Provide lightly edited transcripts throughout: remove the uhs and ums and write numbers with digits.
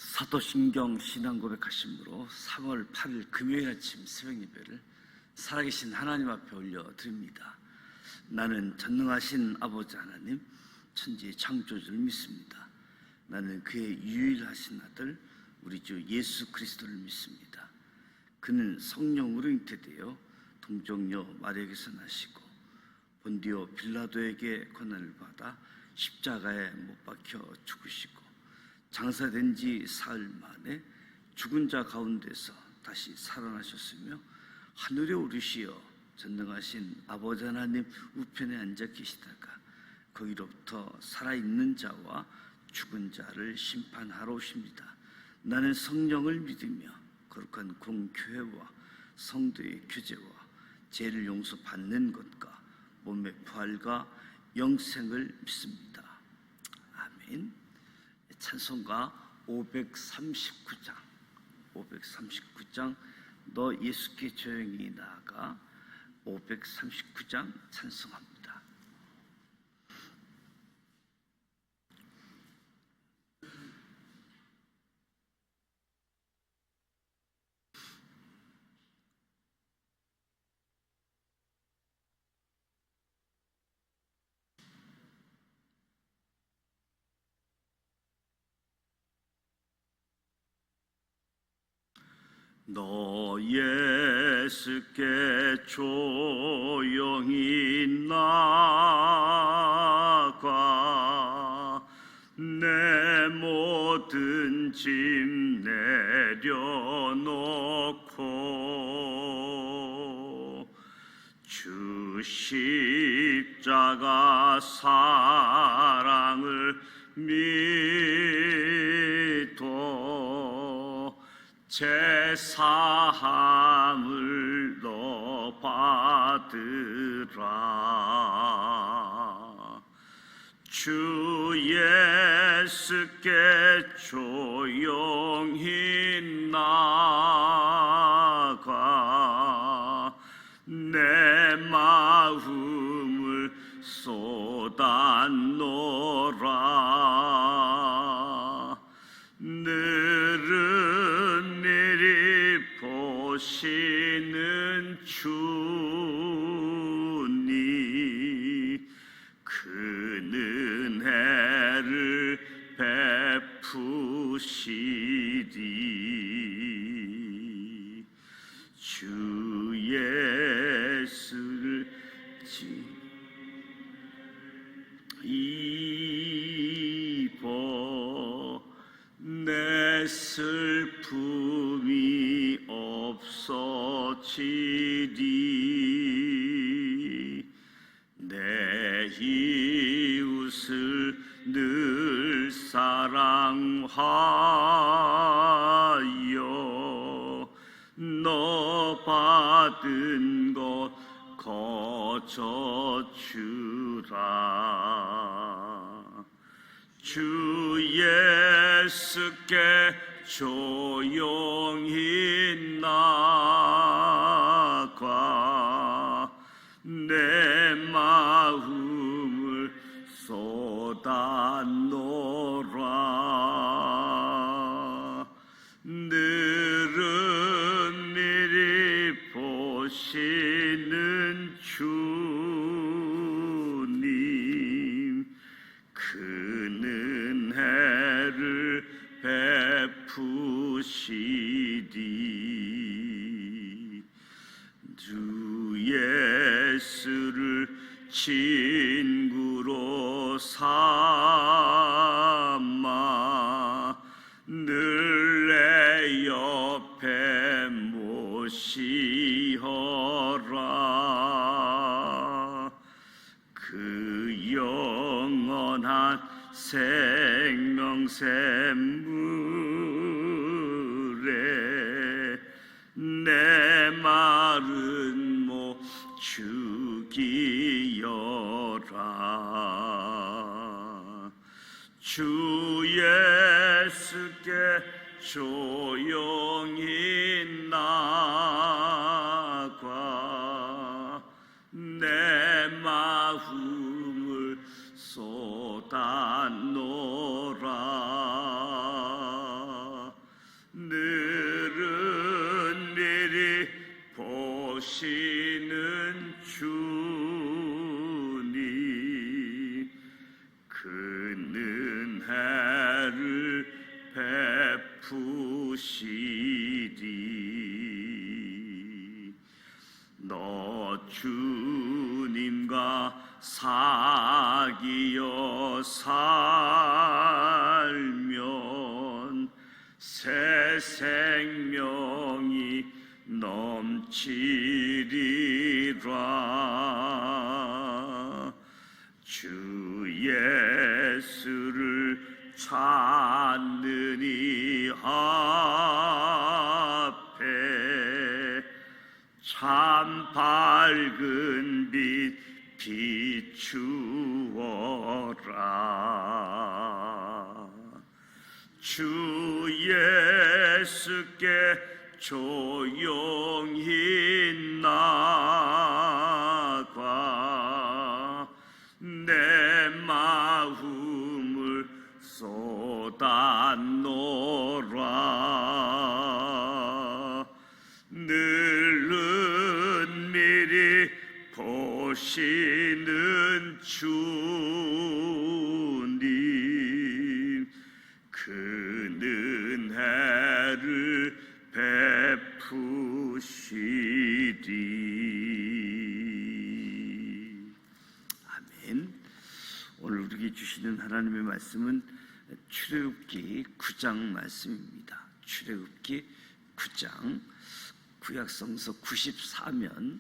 사도신경 신앙고백하심으로 3월 8일 금요일 아침 새벽예배를 살아계신 하나님 앞에 올려드립니다. 나는 전능하신 아버지 하나님, 천지의 창조주를 믿습니다. 나는 그의 유일하신 아들 우리 주 예수 그리스도를 믿습니다. 그는 성령으로 잉태되어 동정녀 마리아에게서 나시고 본디오 빌라도에게 고난을 받아 십자가에 못 박혀 죽으시고 장사된 지 사흘 만에 죽은 자 가운데서 다시 살아나셨으며 하늘에 오르시어 전능하신 아버지 하나님 우편에 앉아 계시다가 거기로부터 살아있는 자와 죽은 자를 심판하러 오십니다. 나는 성령을 믿으며 거룩한 공교회와 성도의 교제와 죄를 용서받는 것과 몸의 부활과 영생을 믿습니다. 아멘. 찬송가 539장 너 예수께 조용히 나아가 539장 찬송합니다. 너 예수께 조용히 나아가 내 모든 짐 내려놓고 주 십자가 사랑을 믿어 제사함을 너 받으라. 주 예수께 조용히 나아가 내 마음을 쏟아놓으라. 늘은 일이 보시는 주니 그 은혜를 베푸시리. 주 예수를 입어 내 슬픔이 없어지리. 내 이웃을 늘 사랑하여 너 받은 것 거저 주라. 주 예수께 조용히 나아가 내 마음을 쏟아놓으라. 늘은 일이 보시는 주님 그 은혜를 베푸시리. 주 예수를 친구로 삼아 늘 내 옆에 모시어라. 그 영원한 생명샘물에 내 마른 목 죽이어라. 주 예수께 조용히 나아가 내 마음을 쏟아놓으라. 은혜를 베푸시리. 너 주님과 사귀어 살면 새 생명이 넘치리라. 주 예수를 찾는 이 앞에 참 밝은 빛 비추어라. 주 예수께 조용히 나가 내 마음을 쏟아놓으라. 늘 은밀히 보시는 주님, 그 은혜를 베푸시리. 아멘. 오늘 우리에게 주시는 하나님의 말씀은 출애굽기 9장 말씀입니다. 출애굽기 9장, 구약성서 94면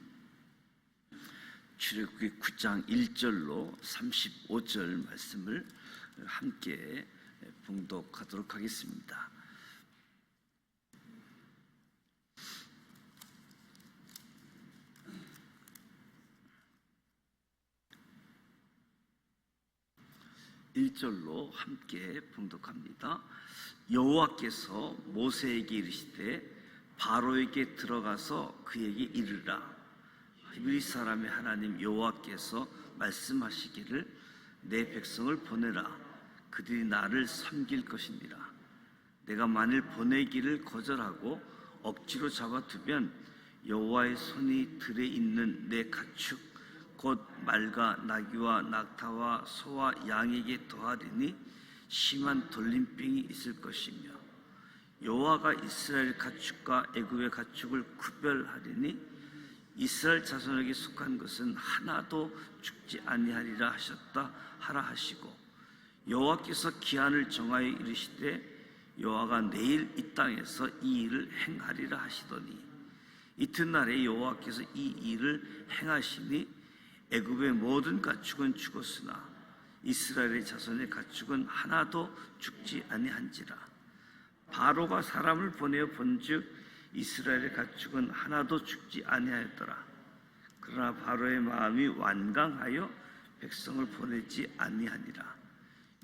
출애굽기 9장 1절로 35절 말씀을 함께 봉독하도록 하겠습니다. (1절로) 함께 봉독합니다. 여호와께서 모세에게 이르시되 바로에게 들어가서 그에게 이르라. 히브리 사람의 하나님 여호와께서 말씀하시기를 내 백성을 보내라. 그들이 나를 섬길 것이니라. 내가 만일 보내기를 거절하고 억지로 잡아두면 여호와의 손이 들에 있는 내 가축 곧 말과 나귀와 낙타와 소와 양에게 더하리니 심한 돌림병이 있을 것이며 여호와가 이스라엘 가축과 애굽의 가축을 구별하리니 이스라엘 자손에게 속한 것은 하나도 죽지 아니하리라 하셨다 하라 하시고 여호와께서 기한을 정하여 이르시되 여호와가 내일 이 땅에서 이 일을 행하리라 하시더니 이튿날에 여호와께서 이 일을 행하시니 애굽의 모든 가축은 죽었으나 이스라엘의 자손의 가축은 하나도 죽지 아니한지라. 바로가 사람을 보내어 본즉 이스라엘의 가축은 하나도 죽지 아니하였더라. 그러나 바로의 마음이 완강하여 백성을 보내지 아니하니라.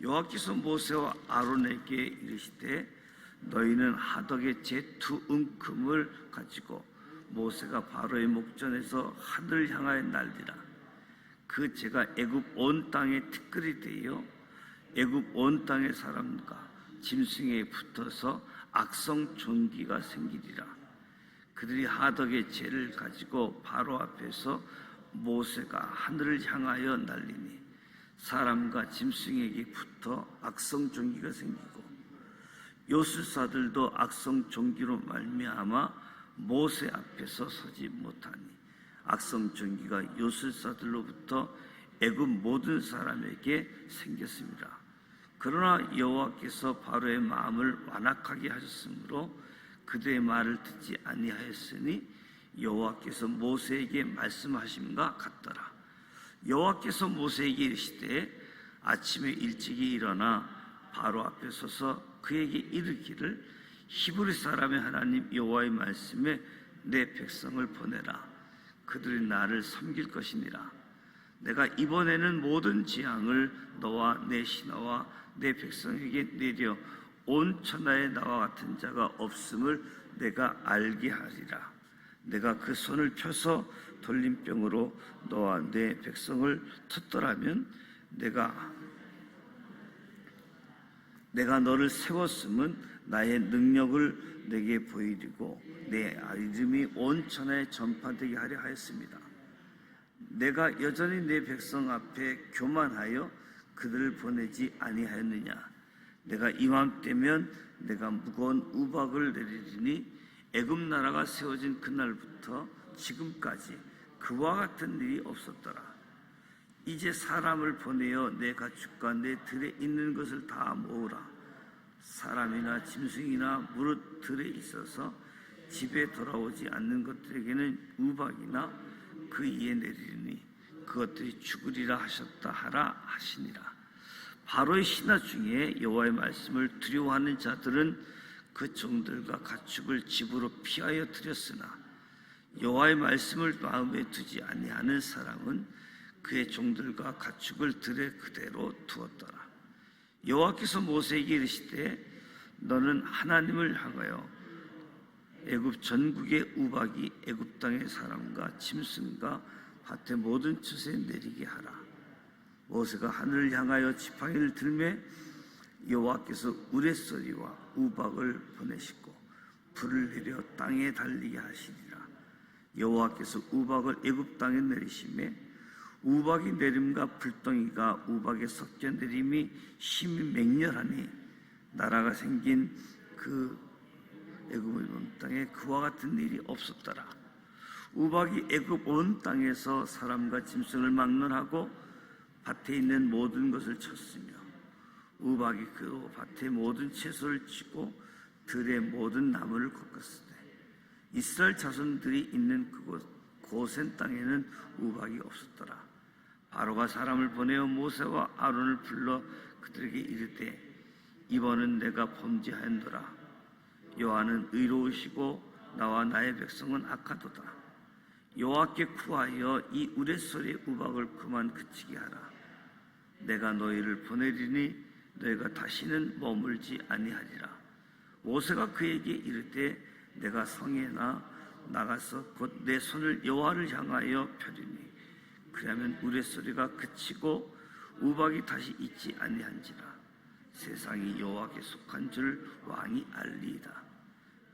여호와께서 모세와 아론에게 이르시되 너희는 하덕의 제 두 움큼을 가지고 모세가 바로의 목전에서 하늘을 향하여 날리라. 그 제가 애굽 온 땅에 티끌이 되어 애굽 온 땅의 사람과 짐승에 붙어서 악성 종기가 생기리라. 그들이 하덕의 재를 가지고 바로 앞에서 모세가 하늘을 향하여 날리니 사람과 짐승에게 붙어 악성 종기가 생기고 요술사들도 악성 종기로 말미암아 모세 앞에서 서지 못하니 악성 종기가 요술사들로부터 애굽 모든 사람에게 생겼습니다. 그러나 여호와께서 바로의 마음을 완악하게 하셨으므로 그들의 말을 듣지 아니하였으니 여호와께서 모세에게 말씀하심과 같더라. 여호와께서 모세에게 이르시되 아침에 일찍이 일어나 바로 앞에 서서 그에게 이르기를 히브리 사람의 하나님 여호와의 말씀에 내 백성을 보내라. 그들이 나를 섬길 것이니라. 내가 이번에는 모든 재앙을 너와 내 신하와 내 백성에게 내려 온 천하에 나와 같은 자가 없음을 내가 알게 하리라. 내가 그 손을 펴서 돌림병으로 너와 내 백성을 텄더라면 내가 너를 세웠음은 나의 능력을 내게 보이리고 내 이름이 온 천하에 전파되게 하려 하였습니다. 내가 여전히 내 백성 앞에 교만하여 그들을 보내지 아니하였느냐. 내가 이맘때면 내가 무거운 우박을 내리리니 애굽 나라가 세워진 그날부터 지금까지 그와 같은 일이 없었더라. 이제 사람을 보내어 내 가축과 내 들에 있는 것을 다 모으라. 사람이나 짐승이나 무릇 들에 있어서 집에 돌아오지 않는 것들에게는 우박이나 그 이에 내리니 그것들이 죽으리라 하셨다 하라 하시니라. 바로의 신하 중에 여호와의 말씀을 두려워하는 자들은 그 종들과 가축을 집으로 피하여 들였으나 여호와의 말씀을 마음에 두지 아니하는 사람은 그의 종들과 가축을 들에 그대로 두었더라. 여호와께서 모세에게 이르시되 너는 하나님을 향하여 애굽 전국의 우박이 애굽 땅의 사람과 짐승과 밭의 모든 추수에 내리게 하라. 모세가 하늘을 향하여 지팡이를 들매 여호와께서 우레소리와 우박을 보내시고 불을 내려 땅에 달리게 하시니라. 여호와께서 우박을 애굽 땅에 내리시매 우박이 내림과 불덩이가 우박에 섞여 내림이 심히 맹렬하니 나라가 생긴 그 애굽의 온 땅에 그와 같은 일이 없었더라. 우박이 애굽 온 땅에서 사람과 짐승을 막론하고 밭에 있는 모든 것을 쳤으며 우박이 그 밭의 모든 채소를 치고 들의 모든 나무를 꺾었으되 이스라엘 자손들이 있는 그곳 고센 땅에는 우박이 없었더라. 바로가 사람을 보내어 모세와 아론을 불러 그들에게 이르되 이번은 내가 범죄하였노라. 여호와는 의로우시고 나와 나의 백성은 악하도다. 여호와께 구하여 이 우레소리의 우박을 그만 그치게 하라. 내가 너희를 보내리니 너희가 다시는 머물지 아니하리라. 모세가 그에게 이르되 내가 성에 나가서 곧 내 손을 여호와를 향하여 펴리니 그러면 우레소리가 그치고 우박이 다시 있지 아니한지라. 세상이 여호와께 속한 줄 왕이 알리이다.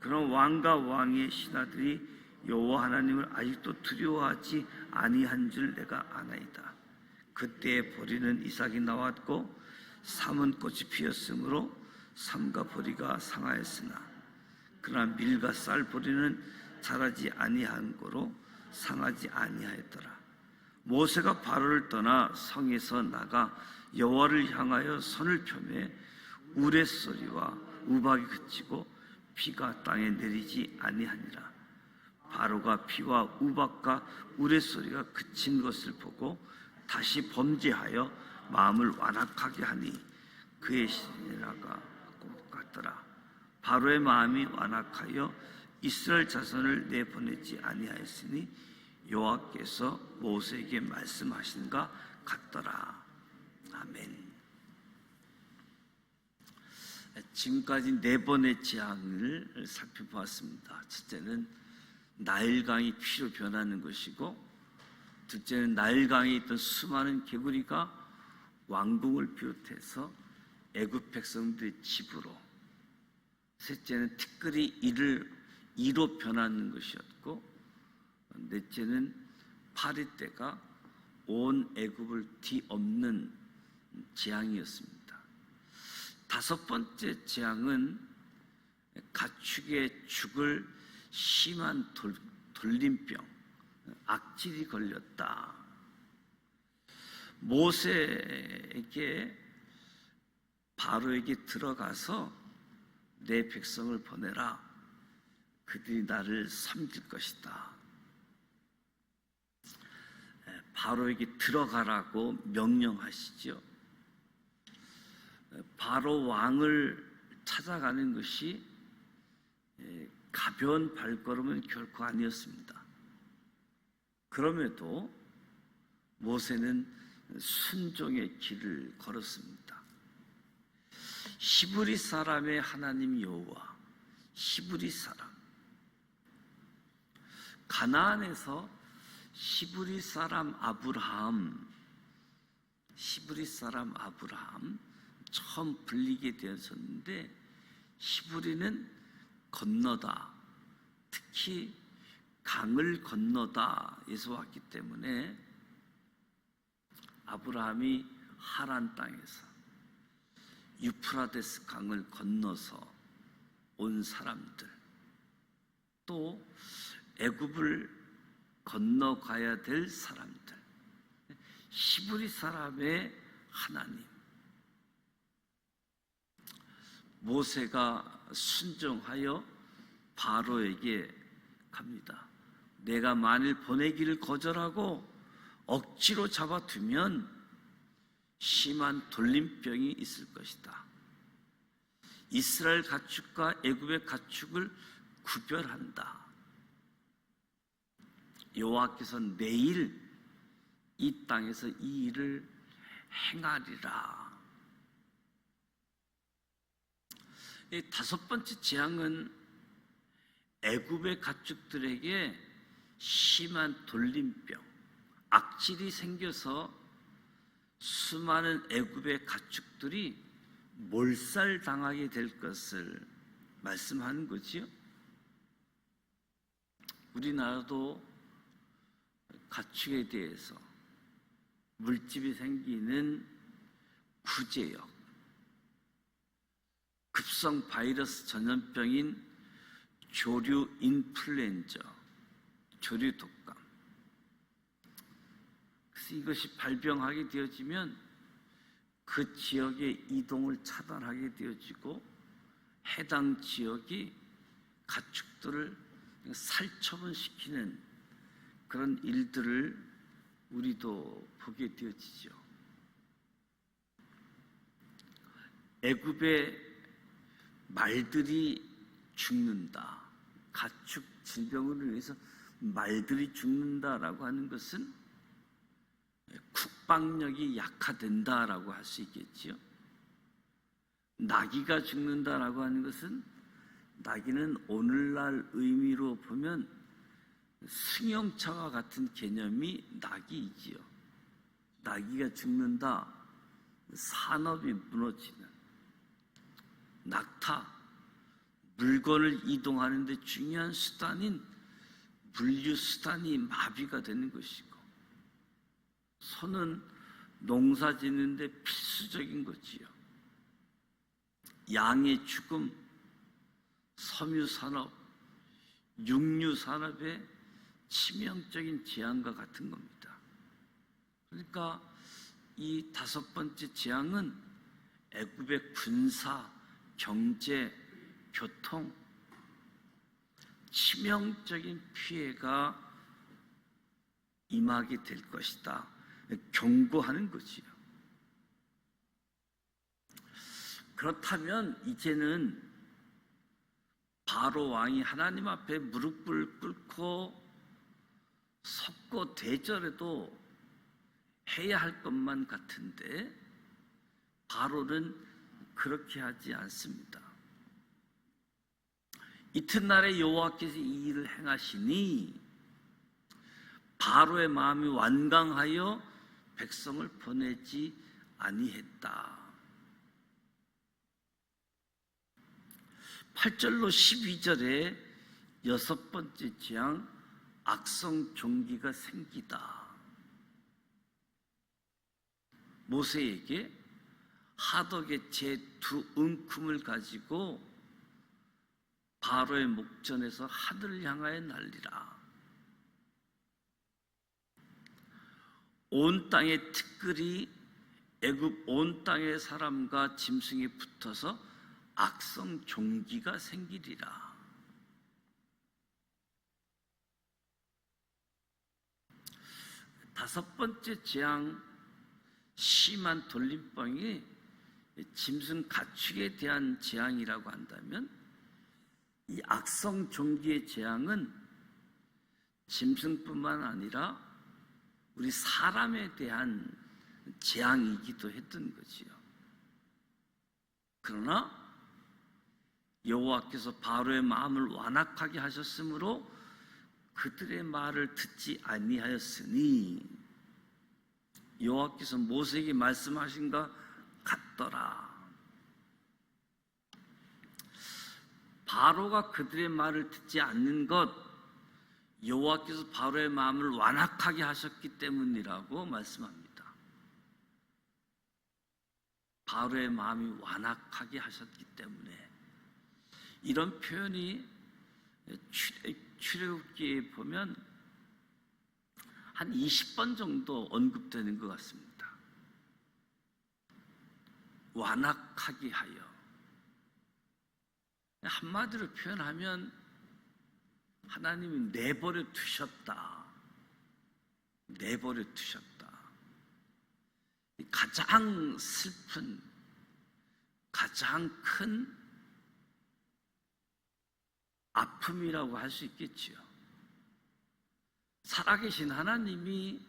그런 왕과 왕의 신하들이 여호와 하나님을 아직도 두려워하지 아니한 줄 내가 아나이다. 그때에 보리는 이삭이 나왔고 삼은 꽃이 피었으므로 삼과 보리가 상하였으나 그러나 밀과 쌀 보리는 자라지 아니한 고로 상하지 아니하였더라. 모세가 바로를 떠나 성에서 나가 여호와를 향하여 손을 펴매 우레소리와 우박이 그치고 피가 땅에 내리지 아니하니라. 바로가 피와 우박과 우레소리가 그친 것을 보고 다시 범죄하여 마음을 완악하게 하니 그의 신하가 곧 같더라. 바로의 마음이 완악하여 이스라엘 자손을 내보내지 아니하였으니 여호와께서 모세에게 말씀하신가 같더라. 아멘. 지금까지 네 번의 재앙을 살펴보았습니다. 첫째는 나일강이 피로 변하는 것이고, 둘째는 나일강에 있던 수많은 개구리가 왕궁을 비롯해서 애굽 백성들의 집으로, 셋째는 티끌이 이로 변하는 것이었고, 넷째는 파리떼가 온 애굽을 뒤엎는 재앙이었습니다. 다섯 번째 재앙은 가축의 죽을 심한 돌림병, 악질이 걸렸다. 모세에게 바로에게 들어가서 내 백성을 보내라. 그들이 나를 섬길 것이다. 바로에게 들어가라고 명령하시죠. 바로 왕을 찾아가는 것이 가벼운 발걸음은 결코 아니었습니다. 그럼에도 모세는 순종의 길을 걸었습니다. 히브리 사람의 하나님 여호와, 히브리 사람, 가나안에서 히브리 사람 아브라함 처음 불리게 되었었는데, 히브리는 건너다, 특히 강을 건너다 에서 왔기 때문에 아브라함이 하란 땅에서 유프라데스 강을 건너서 온 사람들, 또 애굽을 건너가야 될 사람들, 히브리 사람의 하나님. 모세가 순종하여 바로에게 갑니다. 내가 만일 보내기를 거절하고 억지로 잡아두면 심한 돌림병이 있을 것이다. 이스라엘 가축과 애굽의 가축을 구별한다. 여호와께서 내일 이 땅에서 이 일을 행하리라. 이 다섯 번째 재앙은 애굽의 가축들에게 심한 돌림병, 악질이 생겨서 수많은 애굽의 가축들이 몰살당하게 될 것을 말씀하는 거지요. 우리나라도 가축에 대해서 물집이 생기는 구제역, 급성 바이러스 전염병인 조류 인플루엔자, 조류 독감. 그래서 이것이 발병하게 되어지면 그 지역의 이동을 차단하게 되어지고 해당 지역이 가축들을 살처분시키는 그런 일들을 우리도 보게 되어지죠. 애굽의 말들이 죽는다. 가축 질병으로 인해서 말들이 죽는다라고 하는 것은 국방력이 약화된다라고 할 수 있겠지요. 나귀가 죽는다라고 하는 것은, 나귀는 오늘날 의미로 보면 승용차와 같은 개념이 나귀이지요. 나귀가 죽는다, 산업이 무너지는. 낙타, 물건을 이동하는 데 중요한 수단인 물류 수단이 마비가 되는 것이고, 소는 농사 짓는 데 필수적인 거지요. 양의 죽음, 섬유산업, 육류산업의 치명적인 재앙과 같은 겁니다. 그러니까 이 다섯 번째 재앙은 애굽의 군사, 경제, 교통, 치명적인 피해가 임하게 될 것이다, 경고하는 거지요. 그렇다면 이제는 바로 왕이 하나님 앞에 무릎을 꿇고 섰고 대절해도 해야 할 것만 같은데, 바로는 그렇게 하지 않습니다. 이튿날에 여호와께서 이 일을 행하시니 바로의 마음이 완강하여 백성을 보내지 아니했다. 8절로 12절에 여섯 번째 재앙, 악성 종기가 생기다. 모세에게 하덕의 제 두 은큼을 가지고 바로의 목전에서 하늘을 향하여 날리라. 온 땅의 티끌이 애굽 온 땅의 사람과 짐승이 붙어서 악성 종기가 생기리라. 다섯 번째 재앙, 심한 돌림병이 짐승 가축에 대한 재앙이라고 한다면, 이 악성 종기의 재앙은 짐승뿐만 아니라 우리 사람에 대한 재앙이기도 했던 거지요. 그러나 여호와께서 바로의 마음을 완악하게 하셨으므로 그들의 말을 듣지 아니하였으니 여호와께서 모세에게 말씀하신 것 같더라. 바로가 그들의 말을 듣지 않는 것, 여호와께서 바로의 마음을 완악하게 하셨기 때문이라고 말씀합니다. 바로의 마음이 완악하게 하셨기 때문에 이런 표현이 출애굽기에 보면 한 20번 정도 언급되는 것 같습니다. 완악하게 하여. 한마디로 표현하면 하나님이 내버려 두셨다. 내버려 두셨다. 가장 슬픈, 가장 큰 아픔이라고 할 수 있겠지요. 살아계신 하나님이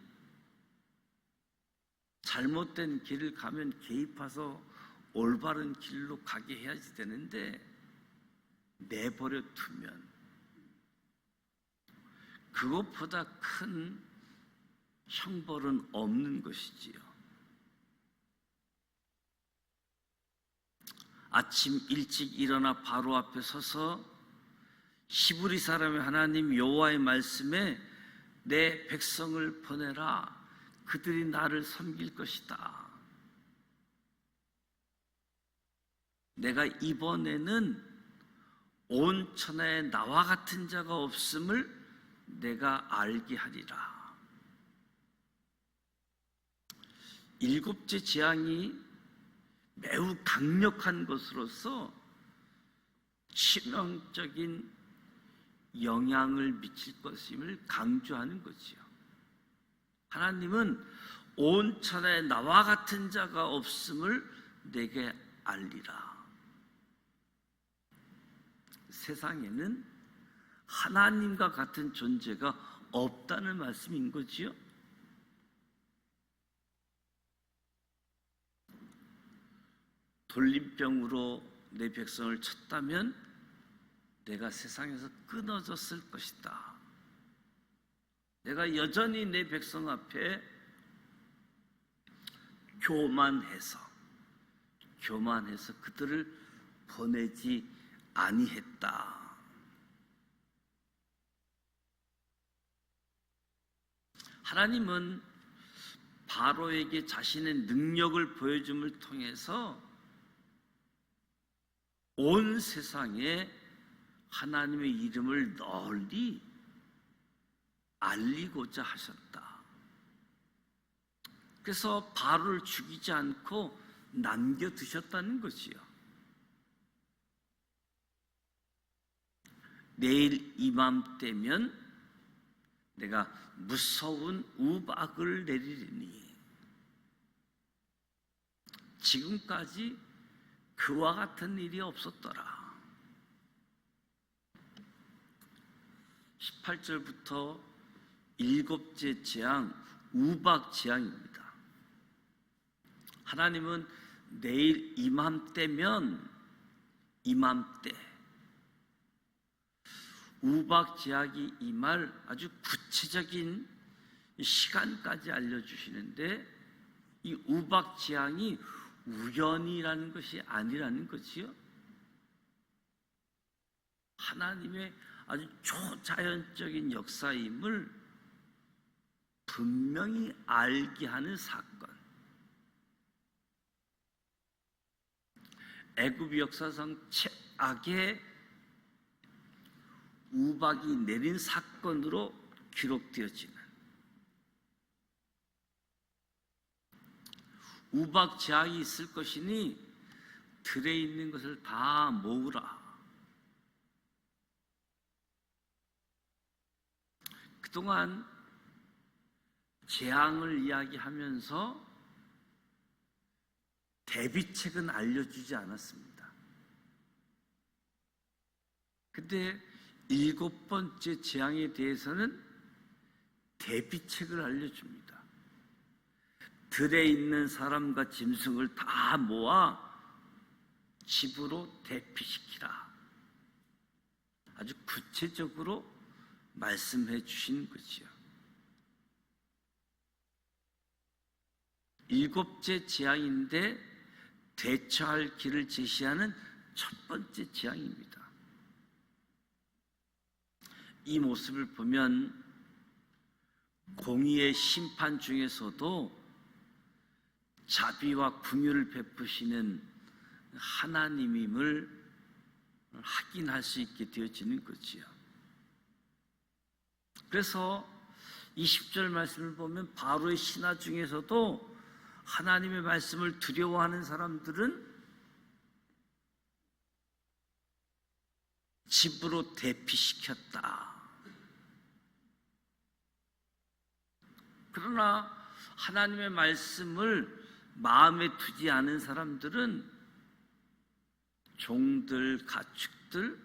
잘못된 길을 가면 개입해서 올바른 길로 가게 해야지 되는데 내버려 두면 그것보다 큰 형벌은 없는 것이지요. 아침 일찍 일어나 바로 앞에 서서 히브리 사람의 하나님 여호와의 말씀에 내 백성을 보내라. 그들이 나를 섬길 것이다. 내가 이번에는 온 천하에 나와 같은 자가 없음을 내가 알게 하리라. 일곱째 재앙이 매우 강력한 것으로서 치명적인 영향을 미칠 것임을 강조하는 거지요. 하나님은 온 천하에 나와 같은 자가 없음을 내게 알리라. 세상에는 하나님과 같은 존재가 없다는 말씀인 거지요. 돌림병으로 내 백성을 쳤다면 내가 세상에서 끊어졌을 것이다. 내가 여전히 내 백성 앞에 교만해서 그들을 보내지 아니했다. 하나님은 바로에게 자신의 능력을 보여줌을 통해서 온 세상에 하나님의 이름을 널리 알리고자 하셨다. 그래서 바로를 죽이지 않고 남겨두셨다는 것이요. 내일 이맘때면 내가 무서운 우박을 내리리니. 지금까지 그와 같은 일이 없었더라. 18절부터 일곱째 재앙, 우박 재앙입니다. 하나님은 내일 이맘때면 이맘때 우박 재앙이 임할 아주 구체적인 시간까지 알려주시는데 이 우박 재앙이 우연이라는 것이 아니라는 것이요. 하나님의 아주 초자연적인 역사임을 분명히 알게 하는 사건. 애굽 역사상 최악의 우박이 내린 사건으로 기록되어지는 우박 재앙이 있을 것이니 들에 있는 것을 다 모으라. 그동안 재앙을 이야기하면서 대비책은 알려주지 않았습니다. 근데 일곱 번째 재앙에 대해서는 대비책을 알려줍니다. 들에 있는 사람과 짐승을 다 모아 집으로 대피시키라. 아주 구체적으로 말씀해 주신 거지요. 일곱째 재앙인데 대처할 길을 제시하는 첫 번째 재앙입니다. 이 모습을 보면 공의의 심판 중에서도 자비와 긍휼을 베푸시는 하나님임을 확인할 수 있게 되어지는 거지요. 그래서 20절 말씀을 보면 바로의 신하 중에서도 하나님의 말씀을 두려워하는 사람들은 집으로 대피시켰다. 그러나 하나님의 말씀을 마음에 두지 않은 사람들은 종들, 가축들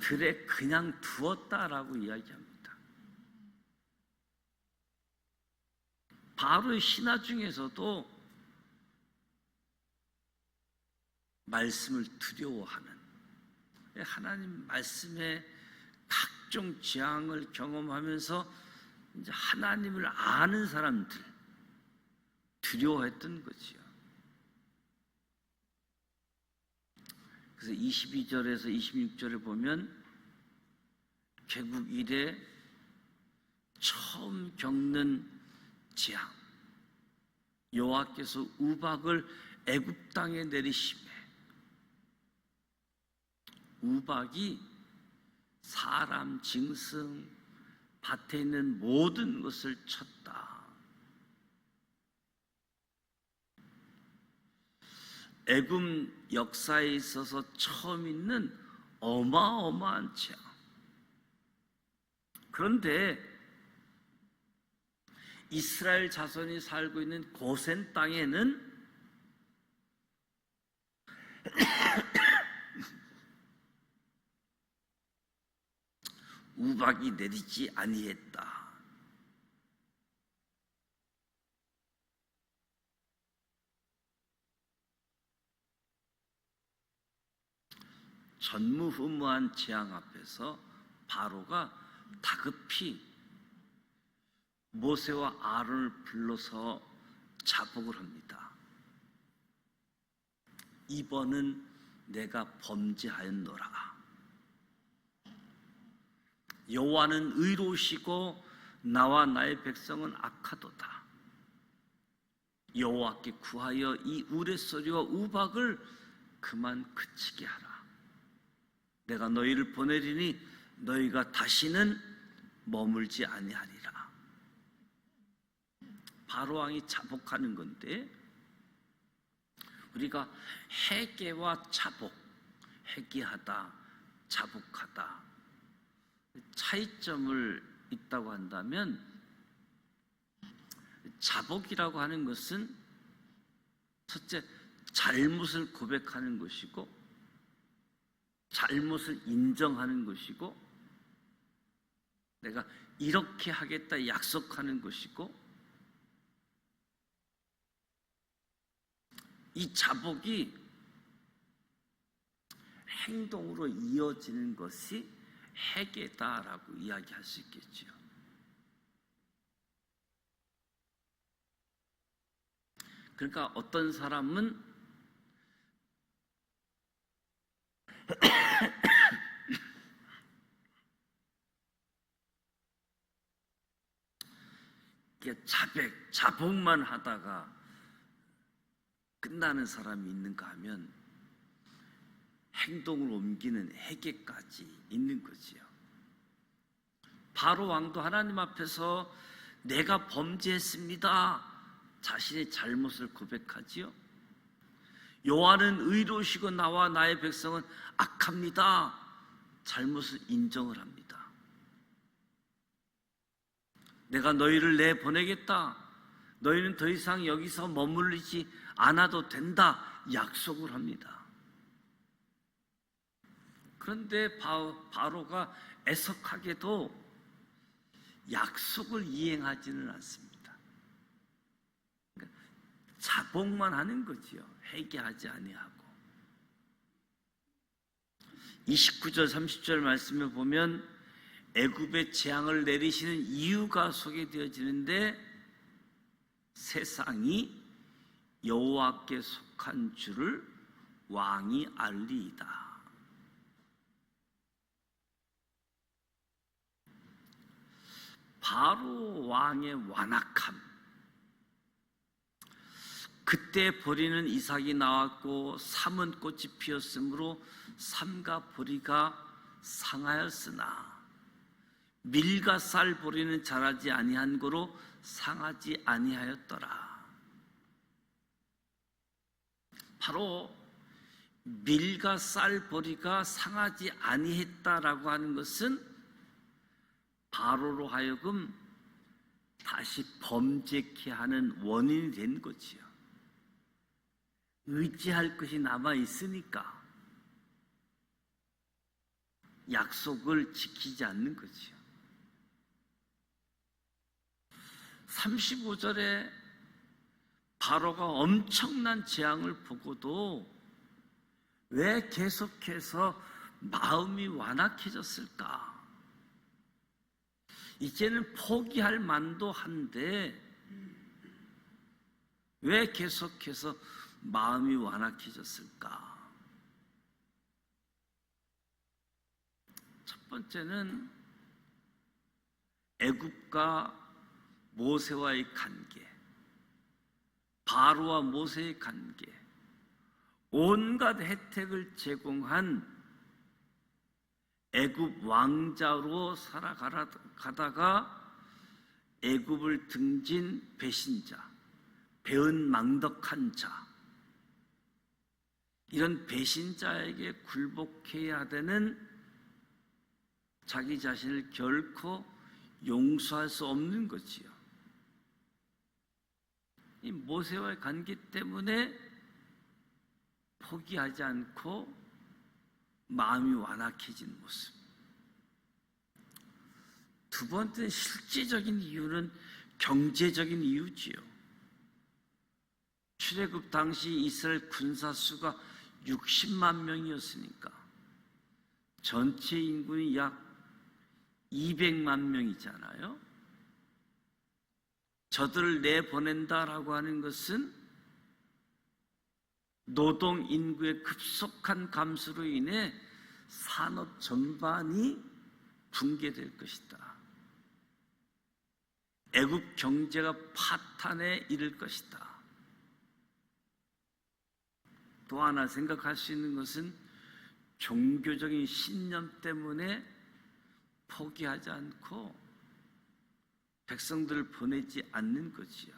들에 그냥 두었다라고 이야기합니다. 바로의 신하 중에서도 말씀을 두려워하는, 하나님 말씀의 각종 재앙을 경험하면서 이제 하나님을 아는 사람들, 두려워했던 거지요. 그래서 22절에서 26절에 보면 개국 이래 처음 겪는 재앙, 여호와께서 우박을 애굽 땅에 내리심에, 우박이 사람, 짐승, 밭에 있는 모든 것을 쳤다. 애굽 역사에 있어서 처음 있는 어마어마한 재앙. 그런데 이스라엘 자손이 살고 있는 고센 땅에는 우박이 내리지 아니했다. 전무후무한 재앙 앞에서 바로가 다급히 모세와 아론을 불러서 자복을 합니다. 이번은 내가 범죄하였노라. 여호와는 의로우시고 나와 나의 백성은 악하도다. 여호와께 구하여 이 우레소리와 우박을 그만 그치게 하라. 내가 너희를 보내리니 너희가 다시는 머물지 아니하리라. 바로왕이 자복하는 건데, 우리가 회개와 자복, 회개하다, 자복하다 차이점을 있다고 한다면, 자복이라고 하는 것은 첫째, 잘못을 고백하는 것이고 잘못을 인정하는 것이고, 내가 이렇게 하겠다 약속하는 것이고, 이 자복이 행동으로 이어지는 것이 회개다라고 이야기할 수 있겠지요. 그러니까 어떤 사람은 자복만 하다가 끝나는 사람이 있는가 하면 행동을 옮기는 회개까지 있는 거지요. 바로 왕도 하나님 앞에서 내가 범죄했습니다, 자신의 잘못을 고백하지요. 여호와는 의로우시고 나와 나의 백성은 악합니다, 잘못을 인정을 합니다. 내가 너희를 내보내겠다, 너희는 더 이상 여기서 머물리지 않아도 된다, 약속을 합니다. 그런데 바로가 애석하게도 약속을 이행하지는 않습니다. 그러니까 자복만 하는 거지요. 회개하지 아니하고. 29절 30절 말씀에 보면 애굽의 재앙을 내리시는 이유가 소개되어지는데, 세상이 여호와께 속한 줄을 왕이 알리이다. 바로 왕의 완악함, 그때 보리는 이삭이 나왔고 삼은 꽃이 피었으므로 삼가 보리가 상하였으나 밀과 쌀 보리는 자라지 아니한 고로 상하지 아니하였더라. 바로 밀과 쌀 보리가 상하지 아니했다라고 하는 것은 바로로 하여금 다시 범죄케 하는 원인이 된 거지요. 의지할 것이 남아 있으니까 약속을 지키지 않는 거지요. 35절에 바로가 엄청난 재앙을 보고도 왜 계속해서 마음이 완악해졌을까? 이제는 포기할 만도 한데 왜 계속해서 마음이 완악해졌을까? 첫 번째는 애굽과 모세와의 관계, 바로와 모세의 관계, 온갖 혜택을 제공한 애굽 왕자로 살아가다가 애굽을 등진 배신자, 배은망덕한 자, 이런 배신자에게 굴복해야 되는 자기 자신을 결코 용서할 수 없는 거지요. 이 모세와의 관계 때문에 포기하지 않고 마음이 완악해진 모습. 두 번째 실제적인 이유는 경제적인 이유지요. 출애굽 당시 이스라엘 군사 수가 60만 명이었으니까 전체 인구는 약 200만 명이잖아요. 저들을 내보낸다라고 하는 것은 노동 인구의 급속한 감소로 인해 산업 전반이 붕괴될 것이다. 애굽 경제가 파탄에 이를 것이다. 또 하나 생각할 수 있는 것은 종교적인 신념 때문에 포기하지 않고 백성들을 보내지 않는 거지요.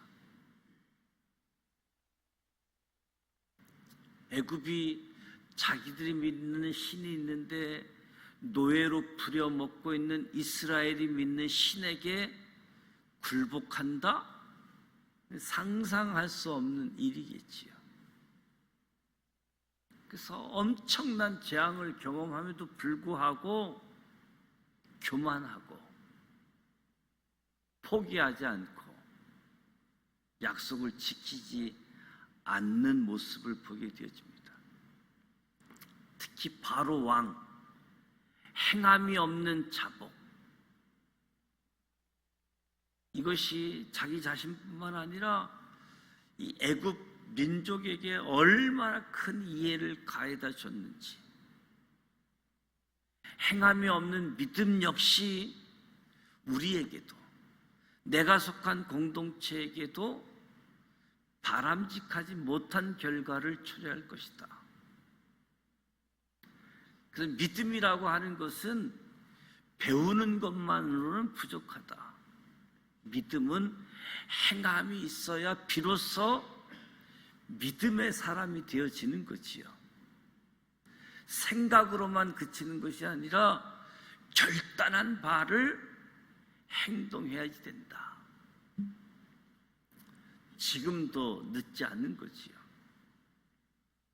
애굽이 자기들이 믿는 신이 있는데 노예로 부려먹고 있는 이스라엘이 믿는 신에게 굴복한다? 상상할 수 없는 일이겠지요. 그래서 엄청난 재앙을 경험함에도 불구하고 교만하고 포기하지 않고 약속을 지키지 않는 모습을 보게 되어집니다. 특히 바로 왕, 행함이 없는 자복, 이것이 자기 자신뿐만 아니라 이 애굽 민족에게 얼마나 큰 이해를 가해다 줬는지, 행함이 없는 믿음 역시 우리에게도, 내가 속한 공동체에게도 바람직하지 못한 결과를 초래할 것이다. 그래서 믿음이라고 하는 것은 배우는 것만으로는 부족하다. 믿음은 행함이 있어야 비로소 믿음의 사람이 되어지는 거지요. 생각으로만 그치는 것이 아니라 결단한 바를 행동해야지 된다. 지금도 늦지 않는 거지요.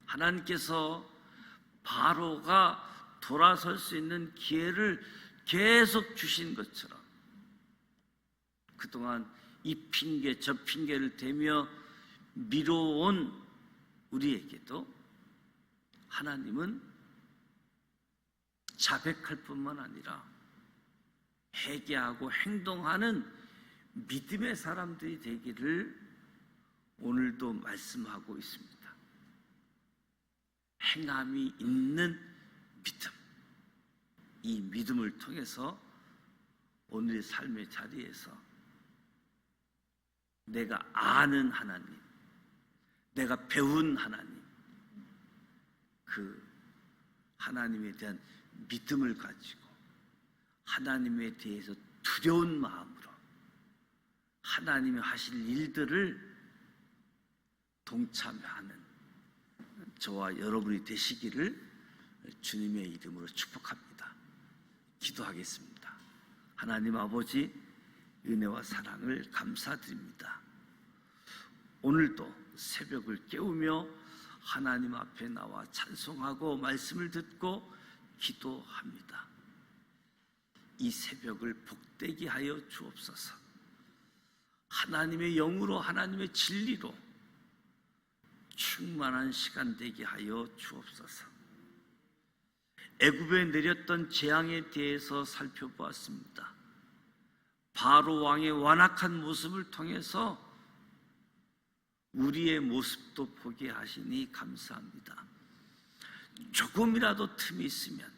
하나님께서 바로가 돌아설 수 있는 기회를 계속 주신 것처럼 그동안 이 핑계 저 핑계를 대며 미뤄온 우리에게도 하나님은 자백할 뿐만 아니라 회개하고 행동하는 믿음의 사람들이 되기를 오늘도 말씀하고 있습니다. 행함이 있는 믿음, 이 믿음을 통해서 오늘의 삶의 자리에서 내가 아는 하나님, 내가 배운 하나님, 그 하나님에 대한 믿음을 가지고 하나님에 대해서 두려운 마음으로 하나님이 하실 일들을 동참하는 저와 여러분이 되시기를 주님의 이름으로 축복합니다. 기도하겠습니다. 하나님 아버지, 은혜와 사랑을 감사드립니다. 오늘도 새벽을 깨우며 하나님 앞에 나와 찬송하고 말씀을 듣고 기도합니다. 이 새벽을 복되게 하여 주옵소서. 하나님의 영으로 하나님의 진리로 충만한 시간 되게 하여 주옵소서. 애굽에 내렸던 재앙에 대해서 살펴보았습니다. 바로 왕의 완악한 모습을 통해서 우리의 모습도 보게 하시니 감사합니다. 조금이라도 틈이 있으면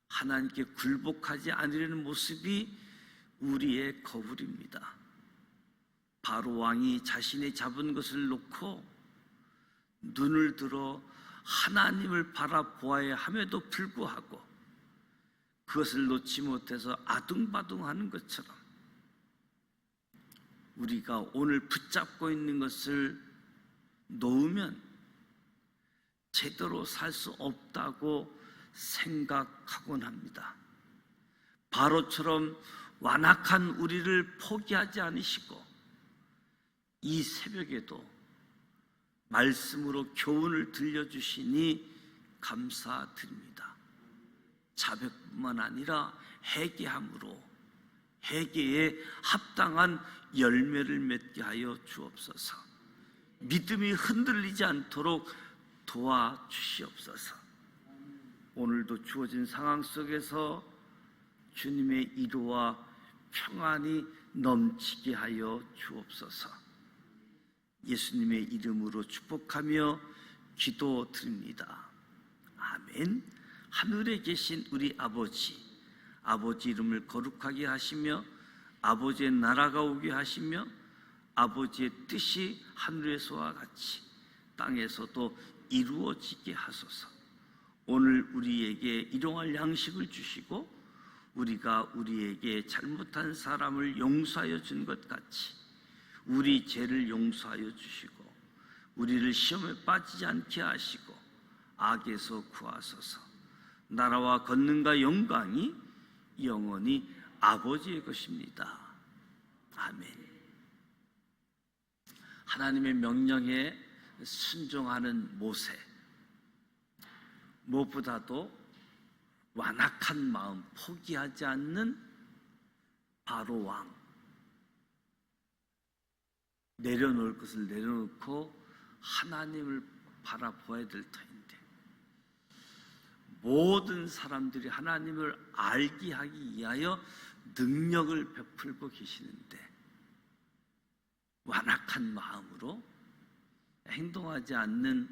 하나님께 굴복하지 않으려는 모습이 우리의 거울입니다. 바로 왕이 자신이 잡은 것을 놓고 눈을 들어 하나님을 바라보아야 함에도 불구하고 그것을 놓지 못해서 아둥바둥하는 것처럼 우리가 오늘 붙잡고 있는 것을 놓으면 제대로 살 수 없다고 생각하곤 합니다. 바로처럼 완악한 우리를 포기하지 않으시고 이 새벽에도 말씀으로 교훈을 들려주시니 감사드립니다. 자백뿐만 아니라 회개함으로 회개에 합당한 열매를 맺게 하여 주옵소서. 믿음이 흔들리지 않도록 도와주시옵소서. 오늘도 주어진 상황 속에서 주님의 위로와 평안이 넘치게 하여 주옵소서. 예수님의 이름으로 축복하며 기도드립니다. 아멘. 하늘에 계신 우리 아버지, 아버지 이름을 거룩하게 하시며 아버지의 나라가 오게 하시며 아버지의 뜻이 하늘에서와 같이 땅에서도 이루어지게 하소서. 오늘 우리에게 일용할 양식을 주시고 우리가 우리에게 잘못한 사람을 용서하여 준 것 같이 우리 죄를 용서하여 주시고 우리를 시험에 빠지지 않게 하시고 악에서 구하소서. 나라와 권능과 영광이 영원히 아버지의 것입니다. 아멘. 하나님의 명령에 순종하는 모세, 무엇보다도 완악한 마음, 포기하지 않는 바로 왕, 내려놓을 것을 내려놓고 하나님을 바라보아야 될 터인데 모든 사람들이 하나님을 알게 하기 위하여 능력을 베풀고 계시는데 완악한 마음으로 행동하지 않는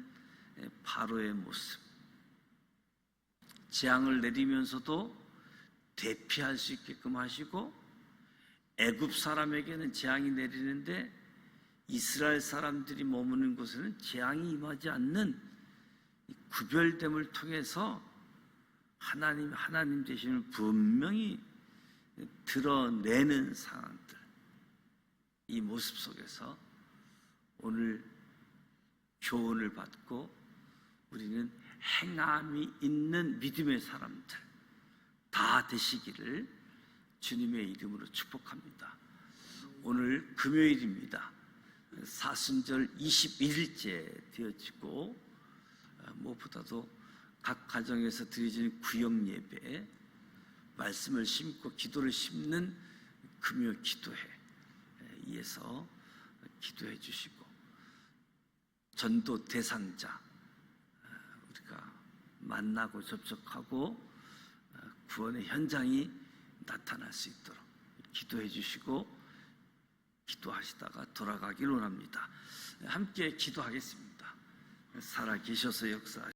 바로의 모습, 재앙을 내리면서도 대피할 수 있게끔 하시고 애굽 사람에게는 재앙이 내리는데 이스라엘 사람들이 머무는 곳에는 재앙이 임하지 않는 구별됨을 통해서 하나님 되심을 분명히 드러내는 상황들, 이 모습 속에서 오늘 교훈을 받고 우리는 행함이 있는 믿음의 사람들 다 되시기를 주님의 이름으로 축복합니다. 오늘 금요일입니다. 사순절 21일째 되어지고 무엇보다도 각 가정에서 드려지는 구역 예배, 말씀을 심고 기도를 심는 금요 기도회 이에서 기도해 주시고 전도 대상자 우리가 만나고 접촉하고 구원의 현장이 나타날 수 있도록 기도해 주시고 기도하시다가 돌아가기를 원합니다. 함께 기도하겠습니다. 살아계셔서 역사